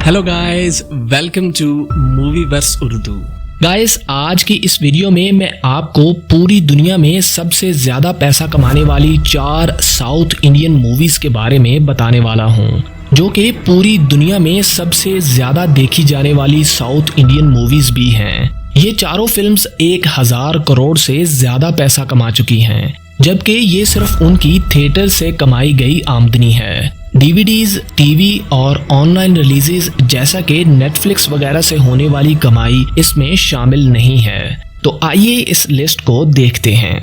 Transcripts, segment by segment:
Hello guys, welcome to Movieverse Urdu. Guys, आज की इस वीडियो में मैं आपको पूरी दुनिया में सबसे ज्यादा पैसा कमाने वाली 4 साउथ इंडियन मूवीज के बारे में बताने वाला हूं, जो कि पूरी दुनिया में सबसे ज्यादा देखी जाने वाली साउथ इंडियन मूवीज भी हैं। ये चारों फिल्म्स 1000 करोड़ से ज्यादा पैसा कमा चुकी हैं, जबकि ये सिर्फ उनकी थिएटर से कमाई गई आमदनी है। डीवीडीज, टीवी और ऑनलाइन रिलीजेस जैसा कि नेटफ्लिक्स वगैरह से होने वाली कमाई इसमें शामिल नहीं है। तो आइए इस लिस्ट को देखते हैं।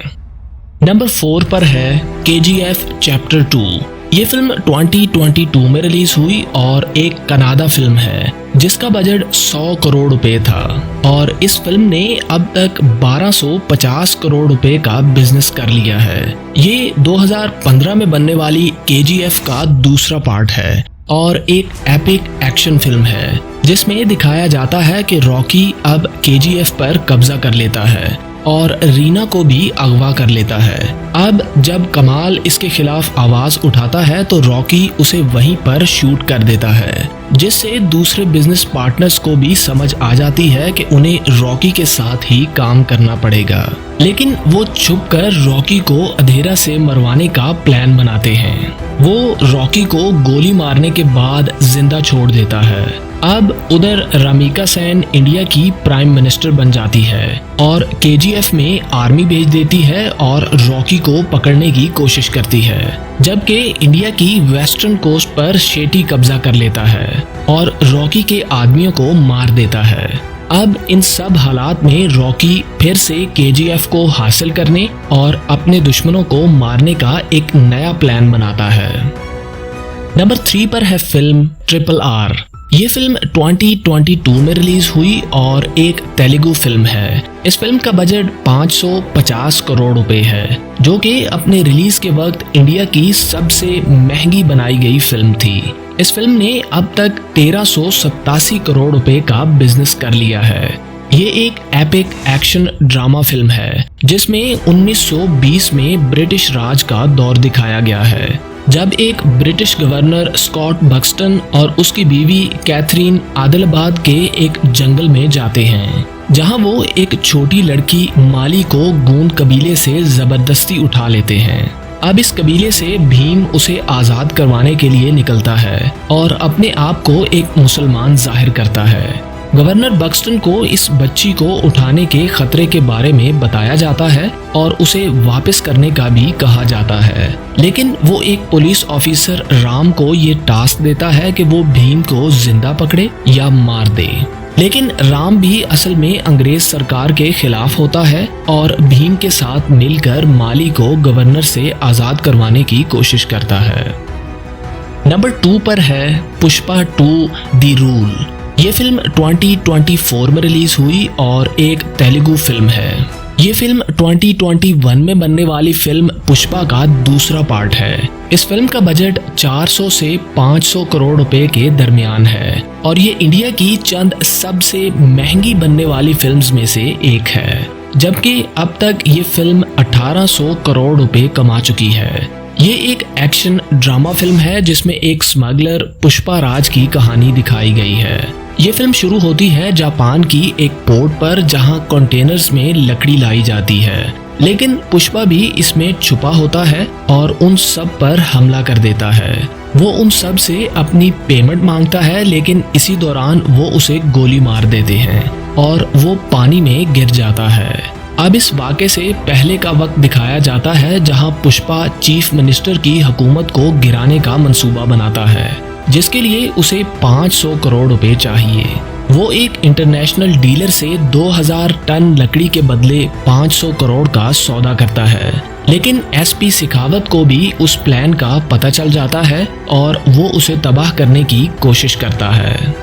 नंबर 4 पर है KGF चैप्टर 2। ये फिल्म 2022 में रिलीज हुई और एक कनाडा फिल्म है जिसका बजट 100 करोड़ रुपए था, और इस फिल्म ने अब तक 1250 करोड़ रुपए का बिजनेस कर लिया है। ये 2015 में बनने वाली KGF का दूसरा पार्ट है और एक एपिक एक्शन फिल्म है जिसमें दिखाया जाता है कि रॉकी अब KGF पर कब्जा कर लेता है और रीना को भी अगवा कर लेता है। अब जब कमाल इसके खिलाफ आवाज उठाता है तो रॉकी उसे वहीं पर शूट कर देता है, जिससे दूसरे बिजनेस पार्टनर्स को भी समझ आ जाती है कि उन्हें रॉकी के साथ ही काम करना पड़ेगा। लेकिन वो छुपकर रॉकी को अंधेरा से मरवाने का प्लान बनाते हैं। वो रॉकी को गोली मारने के बाद जिंदा छोड़ देता है। अब उधर रमीका सेन इंडिया की प्राइम मिनिस्टर बन जाती है और KGF में आर्मी भेज देती है और रॉकी को पकड़ने की कोशिश करती है, जबकि इंडिया की वेस्टर्न कोस्ट पर शेटी कब्जा कर लेता है और रॉकी के आदमियों को मार देता है। अब इन सब हालात में रॉकी फिर से KGF को हासिल करने और अपने दुश्मनों को मारने का एक नया प्लान बनाता है। नंबर 3 पर है फिल्म RRR। ये फिल्म 2022 में रिलीज हुई और एक तेलुगु फिल्म है। इस फिल्म का बजट 550 करोड़ रुपए है, जो कि अपने रिलीज के वक्त इंडिया की सबसे महंगी बनाई गई फिल्म थी। इस फिल्म ने अब तक 1387 करोड़ रुपए का बिजनेस कर लिया है। ये एक एपिक एक्शन ड्रामा फिल्म है जिसमें 1920 में ब्रिटिश राज का दौर दिखाया गया है, जब एक ब्रिटिश गवर्नर स्कॉट बक्सटन और उसकी बीवी कैथरीन आदिलाबाद के एक जंगल में जाते हैं, जहां वो एक छोटी लड़की माली को गूंड कबीले से जबरदस्ती उठा लेते हैं। अब इस कबीले से भीम उसे आजाद करवाने के लिए निकलता है और अपने आप को एक मुसलमान जाहिर करता है। गवर्नर बक्सटन को इस बच्ची को उठाने के खतरे के बारे में बताया जाता है और उसे वापस करने का भी कहा जाता है, लेकिन वो एक पुलिस ऑफिसर राम को ये टास्क देता है कि वो भीम को जिंदा पकड़े या मार दे। लेकिन राम भी असल में अंग्रेज सरकार के खिलाफ होता है और भीम के साथ मिलकर माली को गवर्नर से आजाद करवाने की कोशिश करता है। नंबर 2 पर है पुष्पा 2 द रूल। ये फिल्म 2024 में रिलीज हुई और एक तेलुगु फिल्म है। ये फिल्म 2021 में बनने वाली फिल्म पुष्पा का दूसरा पार्ट है। इस फिल्म का बजट 400 से 500 करोड़ रुपए के दरमियान है और ये इंडिया की चंद सबसे महंगी बनने वाली फिल्म्स में से एक है, जबकि अब तक ये फिल्म 1800 करोड़ रुपए कमा चुकी है। ये एक एक्शन ड्रामा फिल्म है जिसमें एक स्मगलर पुष्पा राज की कहानी दिखाई गई है। ये फिल्म शुरू होती है जापान की एक पोर्ट पर, जहां कंटेनर्स में लकड़ी लाई जाती है, लेकिन पुष्पा भी इसमें छुपा होता है और उन सब पर हमला कर देता है। वो उन सब से अपनी पेमेंट मांगता है, लेकिन इसी दौरान वो उसे गोली मार देते हैं और वो पानी में गिर जाता है। अब इस वाक़े से पहले का वक्त दिखाया जाता है जहां पुष्पा चीफ मिनिस्टर की हुकूमत को गिराने का मंसूबा बनाता है, जिसके लिए उसे 500 करोड़ रुपए चाहिए। वो एक इंटरनेशनल डीलर से 2000 टन लकड़ी के बदले 500 करोड़ का सौदा करता है, लेकिन SP शेखावत को भी उस प्लान का पता चल जाता है और वो उसे तबाह करने की कोशिश करता है।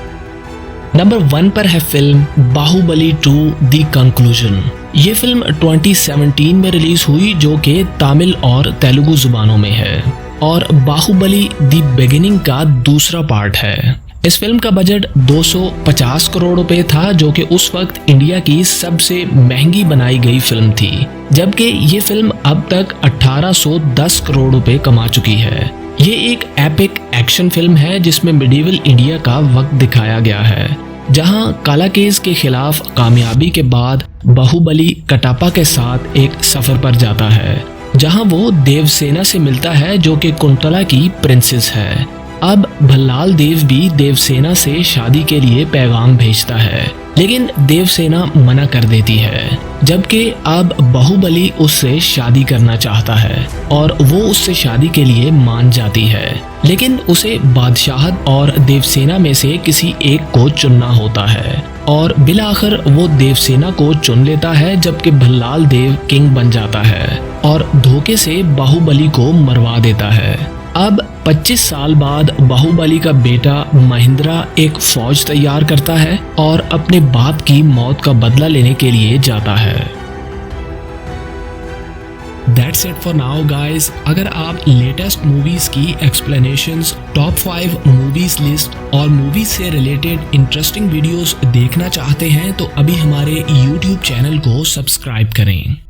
नंबर 1 पर है फिल्म बाहुबली 2 द कंक्लूजन। ये फिल्म 2017 में रिलीज हुई, जो कि तमिल और तेलुगु जुबानों में है और बाहुबली द बिगिनिंग का दूसरा पार्ट है। इस फिल्म का बजट 250 करोड़ रुपए था, जो कि उस वक्त इंडिया की सबसे महंगी बनाई गई फिल्म थी, जबकि ये फिल्म अब तक 1810 करोड़ रुपए कमा चुकी है। ये एक एपिक एक्शन फिल्म है जिसमें मिडिवल इंडिया का वक्त दिखाया गया है, जहां कालाकेस के खिलाफ कामयाबी के बाद बाहुबली कटापा के साथ एक सफर पर जाता है, जहां वो देवसेना से मिलता है जो कि कुंतला की प्रिंसेस है। अब भल्लाल देव भी देवसेना से शादी के लिए पैगाम भेजता है, लेकिन देवसेना मना कर देती है, जबकि अब बाहुबली उससे शादी करना चाहता है और वो उससे शादी के लिए मान जाती है, लेकिन उसे बादशाहत और देवसेना में से किसी एक को चुनना होता है और बिलाखिर वो देवसेना को चुन लेता है, जबकि भल्लाल देव किंग बन जाता है और धोखे से बाहुबली को मरवा देता है। अब 25 साल बाद बाहुबली का बेटा महेंद्रा एक फौज तैयार करता है और अपने बाप की मौत का बदला लेने के लिए जाता है। That's it for now guys। अगर आप लेटेस्ट मूवीज की एक्सप्लेनेशंस, टॉप 5 मूवीज लिस्ट और मूवीज से रिलेटेड इंटरेस्टिंग वीडियोस देखना चाहते हैं तो अभी हमारे YouTube चैनल को सब्सक्राइब करें।